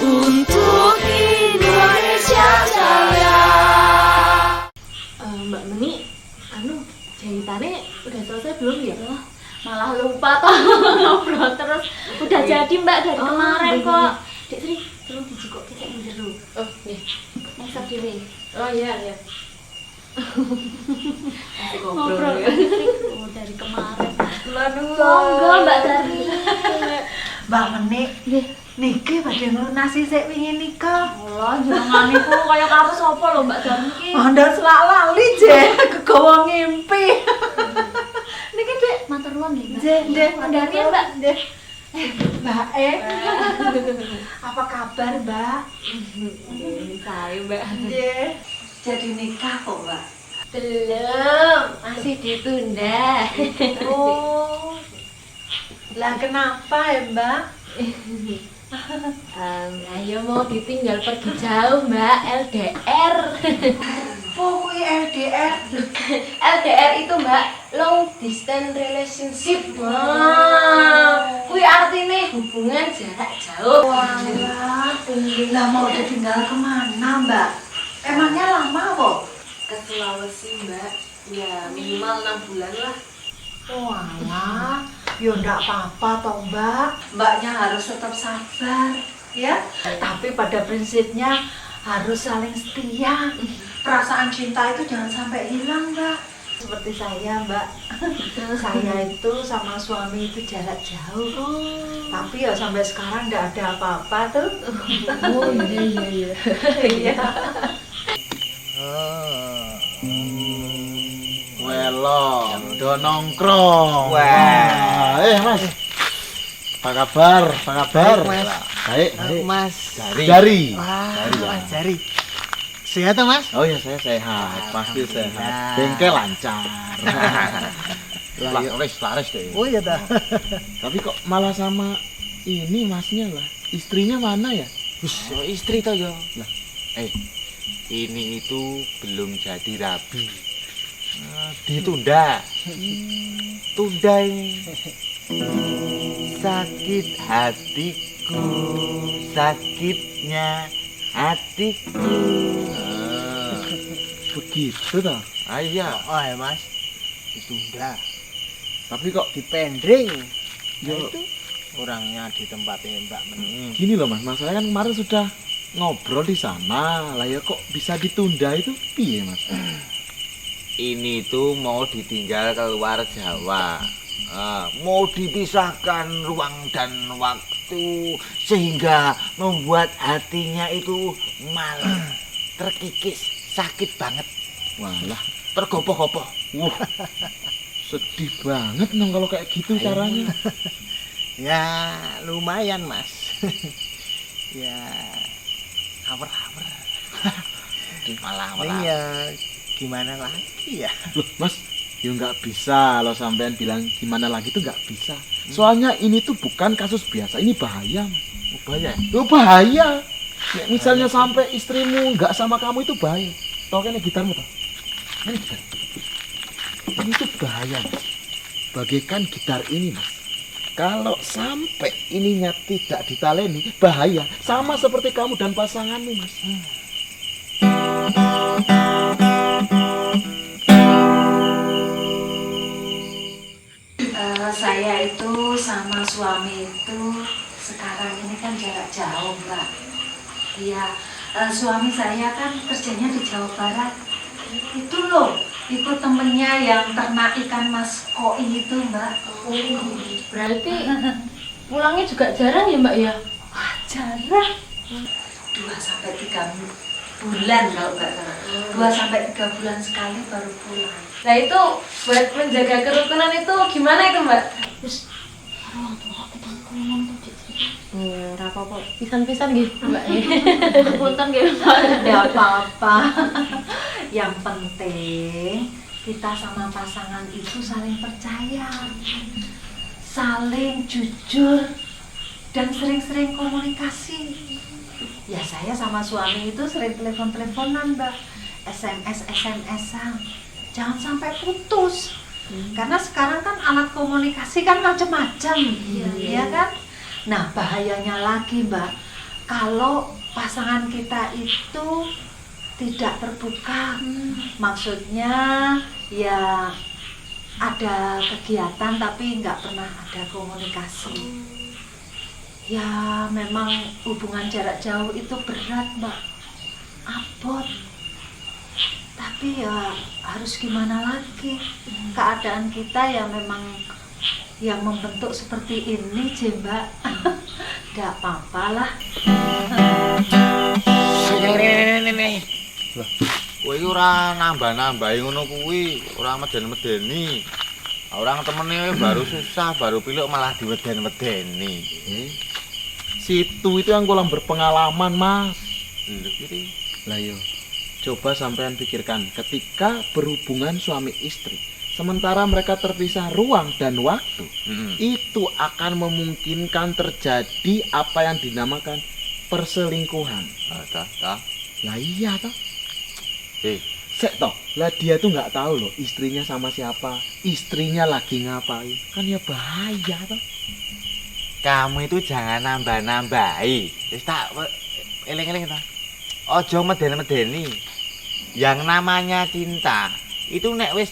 untuk Indonesia Jaya. Mbak Meni, jahitannya udah selesai belum ya? Malah lupa toh ngobrol terus. Udah jadi Mbak dari kemarin kok. Dek Sri, tolong dijikok kita yang dulu. Oh, iya. Masak diri. Oh iya. Masih Ngobrol ya. Dari kemarin. Aduh. Monggo Mbak Dari. Mbak Menik, niki badhe nglunasi sik wingi nika. Allah, jenengane ku kaya karo sapa lho Mbak Dari iki? Anda selak lali je, kegawa ngimpi. Niki Dek, Matur nuwun nggih, Mbak. Nggih, Dari ya, Mbak. Nggih. Mbak apa kabar Mbak? Saya, Mbak. Nggih. Jadi nikah kok Mbak? Belum, masih ditunda. Oh. Lah kenapa ya Mbak? Ayo mau ditinggal pergi jauh, Mbak. LDR. Pokoknya LDR. LDR itu, Mbak, long distance relationship. Wah, kuwi artinya hubungan jarak jauh. Walah, lah mau ditinggal kemana Mbak? Emangnya lama kok? Ke Sulawesi, Mbak. Ya, minimal 6 bulan lah. Walah, ya enggak apa-apa toh Mbak. Mbaknya harus tetap sabar, ya. Tapi pada prinsipnya harus saling setia. Perasaan cinta itu jangan sampai hilang Mbak. Seperti saya Mbak. Saya itu sama suami itu jarak jauh. Tapi ya sampai sekarang enggak ada apa-apa tuh. Oh iya. Iya. Welo, do nongkrong. Wah. Mas. Apa kabar? Mas. Baik. Mas. Jari. Wah, Mas Jari. Sehat toh, Mas? Oh ya, saya sehat, pasti sehat. Alhamdulillah. Bengkel lancar. Laris deh. Oh iya dah. Tapi kok malah sama ini masnya lah. Istrinya mana ya? Istri toh yo. Lah, Ini itu belum jadi rabi. Ditunda. Tunda ini. Sakit hatiku, sakitnya hatiku. begitu toh. Iya. Oh ya Mas, ditunda. Tapi kok Dipendring. yo Itu orangnya di tempatnya Mbak Meni. gini loh Mas, saya kan kemarin sudah ngobrol di sana. Lah ya kok bisa ditunda itu piye Mas? Ini tuh mau ditinggal keluar Jawa. Mau dipisahkan ruang dan waktu sehingga membuat hatinya itu malah terkikis, sakit banget, Walah, tergopoh-gopoh. wah, sedih banget dong kalau kayak gitu caranya. Ya lumayan Mas. Ya hawer-hawer. Malah ya gimana lagi ya? Loh Mas, ya nggak bisa loh sampean bilang gimana lagi tuh nggak bisa. Soalnya ini tuh bukan kasus biasa, ini bahaya Mas. Bahaya. Itu bahaya. Nek misalnya sampai istrimu nggak sama kamu itu bahaya. Tau kan gitarmu toh? Ini gitar. Ini tuh bahaya Mas. Bagaikan gitar ini Mas. Kalau sampai ininya tidak ditaleni, bahaya. Sama seperti kamu dan pasanganmu Mas. Saya itu sama suami itu sekarang ini kan jarak jauh Mbak. Iya, suami saya kan kerjanya di Jawa Barat. Itu loh, itu temennya yang ternak ikan mas koi itu Mbak. Berarti pulangnya juga jarang ya, Mbak ya? Wah, jarang. 2-3 bulan kalau nggak salah. 2-3 bulan sekali baru pulang. Nah itu buat menjaga kerukunan itu gimana itu, Mbak? Ora apa-apa. Pisan-pisan nggih, Mbak. Punten nggih, Mbak. Tidak apa-apa. Yang penting kita sama pasangan itu saling percaya, saling jujur, dan sering-sering komunikasi. Ya saya sama suami itu sering telepon-teleponan Mbak, SMS-an. Jangan sampai putus. Karena sekarang kan alat komunikasi kan macam-macam, ya kan? Nah bahayanya lagi Mbak, kalau pasangan kita itu tidak terbuka. Maksudnya ya ada kegiatan tapi nggak pernah ada komunikasi. Ya memang hubungan jarak jauh itu berat, Mbak. Abot. Tapi ya harus gimana lagi? Keadaan kita ya memang yang membentuk seperti ini, Mbak. Nggak apa-apa lah. Lah, kowe iki ora nambah-nambahi ngono kuwi, ora meden-medeni. Orang temennya baru susah, baru pilih malah diweden-wedeni. Situ itu yang kolam berpengalaman, Mas. Lho iki. Lah yo, coba sampean pikirkan ketika berhubungan suami istri, sementara mereka terpisah ruang dan waktu, itu akan memungkinkan terjadi apa yang dinamakan perselingkuhan. Dah. Lah iya toh. Sek toh, lah dia tuh nggak tahu loh istrinya sama siapa, istrinya lagi ngapain, kan ya bahaya toh. Kamu itu jangan nambah-nambahi. Wis tak eling-eling ta. Aja meden-medeni. Yang namanya cinta, itu nek wis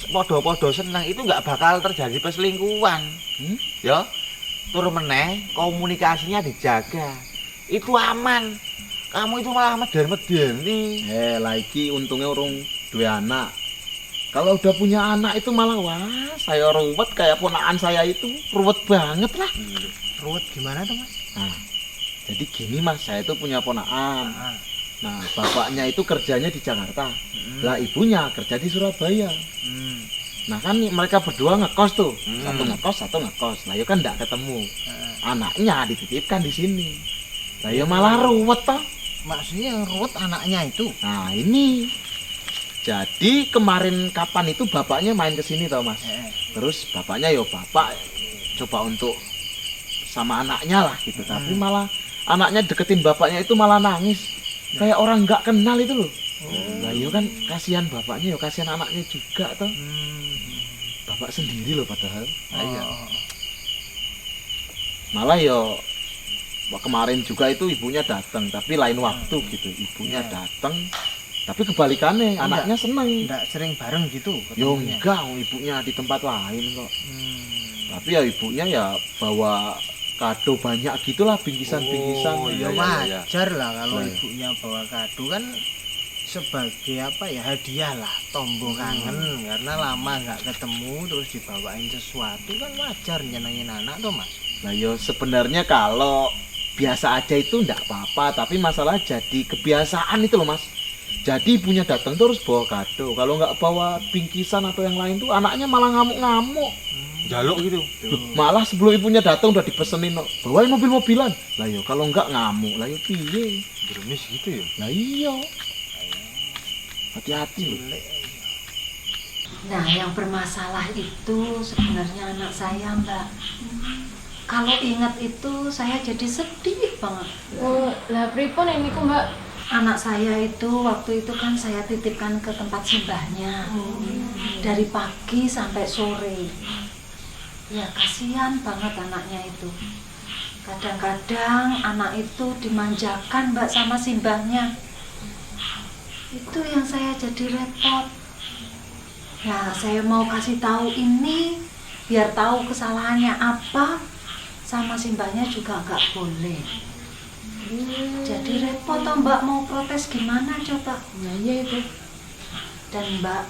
podo-podo seneng itu nggak bakal terjadi perselingkuhan. Ya. Tur meneh komunikasinya dijaga. Itu aman. Kamu itu malah meden-medeni. Lah iki untungnya urung duwe anak. Kalau udah punya anak itu malah wah, saya ruwet kayak ponakan saya itu, ruwet banget lah. Ruwet gimana tuh, Mas? Nah, jadi gini Mas, saya itu punya ponakan. Nah, bapaknya itu kerjanya di Jakarta. Lah ibunya kerja di Surabaya. Nah kan mereka berdua ngekos tuh, satu ngekos. Lah ya kan enggak ketemu. Anaknya dititipkan di sini. Lah ya malah ruwet toh. Maksudnya ruwet anaknya itu? Nah ini. Jadi kemarin kapan itu bapaknya main ke sini toh Mas. Terus bapaknya yo bapak coba untuk sama anaknya lah gitu. Tapi malah anaknya deketin bapaknya itu malah nangis. Kayak orang nggak kenal itu loh. Lah yo kan kasihan bapaknya yo kasihan anaknya juga toh. Bapak sendiri loh padahal. Iya. Malah yo kemarin juga itu ibunya datang tapi lain waktu gitu. Ibunya datang tapi kebalikannya anaknya seneng. Enggak sering bareng gitu Yo ketemunya? enggak, ibunya di tempat lain kok. Tapi ya ibunya ya bawa kado banyak gitulah, bingkisan-bingkisan. Ya wajar lah kalau Nah. ibunya bawa kado kan sebagai apa ya, hadiah lah, tombol kangen karena lama nggak ketemu terus dibawain sesuatu kan wajar nyenengin anak tuh Mas. Nah yo sebenarnya kalau biasa aja itu enggak apa-apa, tapi masalah jadi kebiasaan itu loh Mas. Jadi ibunya datang terus bawa kado. Kalau nggak bawa bingkisan atau yang lain tuh anaknya malah ngamuk-ngamuk. Jaluk gitu. Loh, malah sebelum ibunya datang udah dipesenin bawain mobil-mobilan. Lah yo kalau nggak ngamuk, lah yo piye? Geremis gitu ya. Lah iya. Hati-hati loh. Nah, yang bermasalah itu sebenarnya anak saya, Mbak. Kalau ingat itu saya jadi sedih banget. Oh, lah pripun ini ku Mbak? Anak saya itu waktu itu kan saya titipkan ke tempat simbahnya dari pagi sampai sore. Ya kasihan banget anaknya itu. Kadang-kadang anak itu dimanjakan Mbak sama simbahnya. Itu yang saya jadi repot. Ya saya mau kasih tahu ini biar tahu kesalahannya apa, sama simbahnya juga nggak boleh. Jadi repot toh Mbak, mau protes gimana coba? Ya iya itu. Dan Mbak,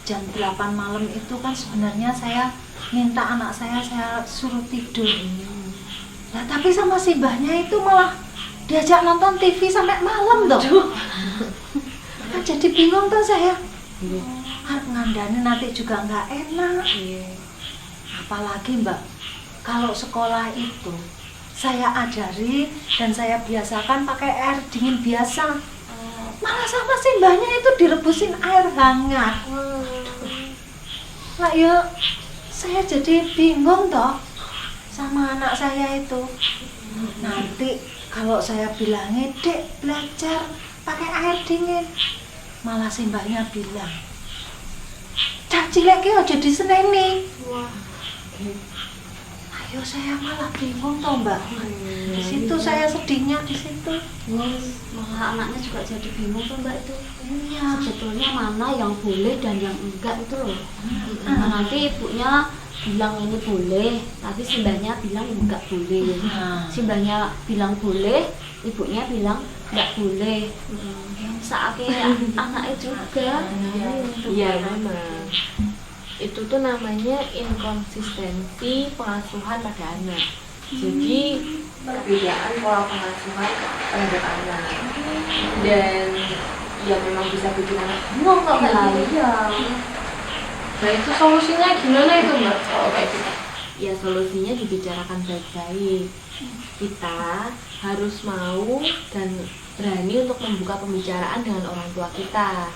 jam 8 malam itu kan sebenarnya saya minta anak saya suruh tidur. Nah tapi sama simbahnya itu malah diajak nonton TV sampai malam toh. Kan jadi bingung tuh saya. Harus ngandani nanti juga nggak enak. Apalagi Mbak, kalau sekolah itu saya ajari dan saya biasakan pakai air dingin biasa. Malah sama simbahnya itu direbusin air hangat. Lah ya saya jadi bingung toh sama anak saya itu. Nanti kalau saya bilangin, "Dek, belajar pakai air dingin." Malah simbahnya bilang, "Cak cilik ki aja diseneni." Ayo saya malah bingung toh Mbak. Di situ saya sedihnya di situ. Malah anaknya juga jadi bingung tuh Mbak itu. Iya. Sebetulnya mana yang boleh dan yang enggak itu loh. Nah, nanti ibunya bilang ini boleh, tapi simbahnya bilang enggak boleh. Simbahnya bilang boleh, ibunya bilang enggak boleh. Yang saatnya anaknya juga. Iya memang. Itu tuh namanya inkonsistensi pengasuhan pada anak. Jadi perbedaan pola pengasuhan terhadap anak. Dan ya memang bisa bikin anak bingung kok kayak gitu. Iya. Nah itu solusinya gimana itu Mbak? Kalau kayak gitu? Ya solusinya dibicarakan baik-baik. Kita harus mau dan berani untuk membuka pembicaraan dengan orang tua kita.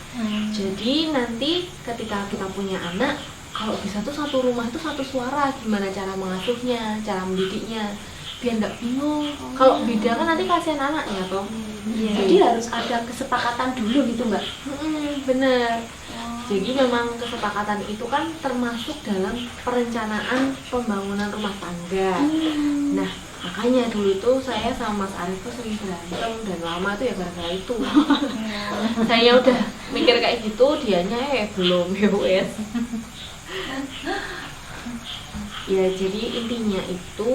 Jadi nanti ketika kita punya anak, kalau bisa tuh satu rumah itu satu suara, gimana cara mengasuhnya, cara mendidiknya, biar nggak bingung. Kalau beda kan nanti kasihan anaknya toh. Jadi harus ada kesepakatan dulu gitu Mbak. Bener. Jadi memang kesepakatan itu kan termasuk dalam perencanaan pembangunan rumah tangga. Nah, makanya dulu tuh saya sama Mas Arif tuh sering berantem dan lama tuh ya gara-gara itu. Saya udah mikir kayak gitu, dianya belum ya wes. Ya jadi intinya itu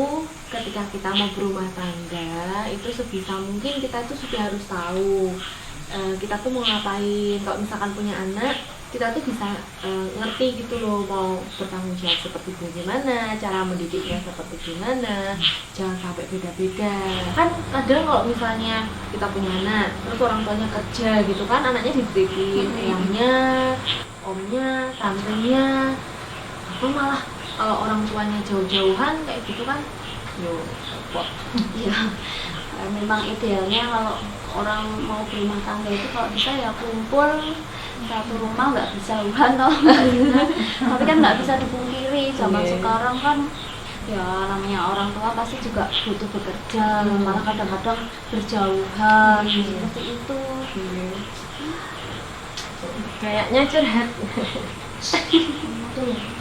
ketika kita mau berumah tangga itu sebisa mungkin kita tuh sudah harus tahu kita tuh mau ngapain. Kalau misalkan punya anak, kita tuh bisa ngerti gitu loh, mau bertanggung jawab seperti bagaimana, cara mendidiknya seperti gimana, jangan sampai beda-beda. Kan kadang kalau misalnya kita punya anak, terus orang tuanya kerja gitu kan, anaknya dididikin eyangnya, omnya, tantenya, apa malah kalau orang tuanya jauh-jauhan kayak gitu kan, yo repot. Iya. Memang idealnya kalau orang mau berumah tangga itu kalau bisa ya kumpul satu rumah, nggak berjauhan toh. Tapi kan nggak bisa dipungkiri zaman sekarang kan ya namanya orang tua pasti juga butuh bekerja, malah kadang-kadang berjauhan seperti itu. Kayaknya curhat. Tuh.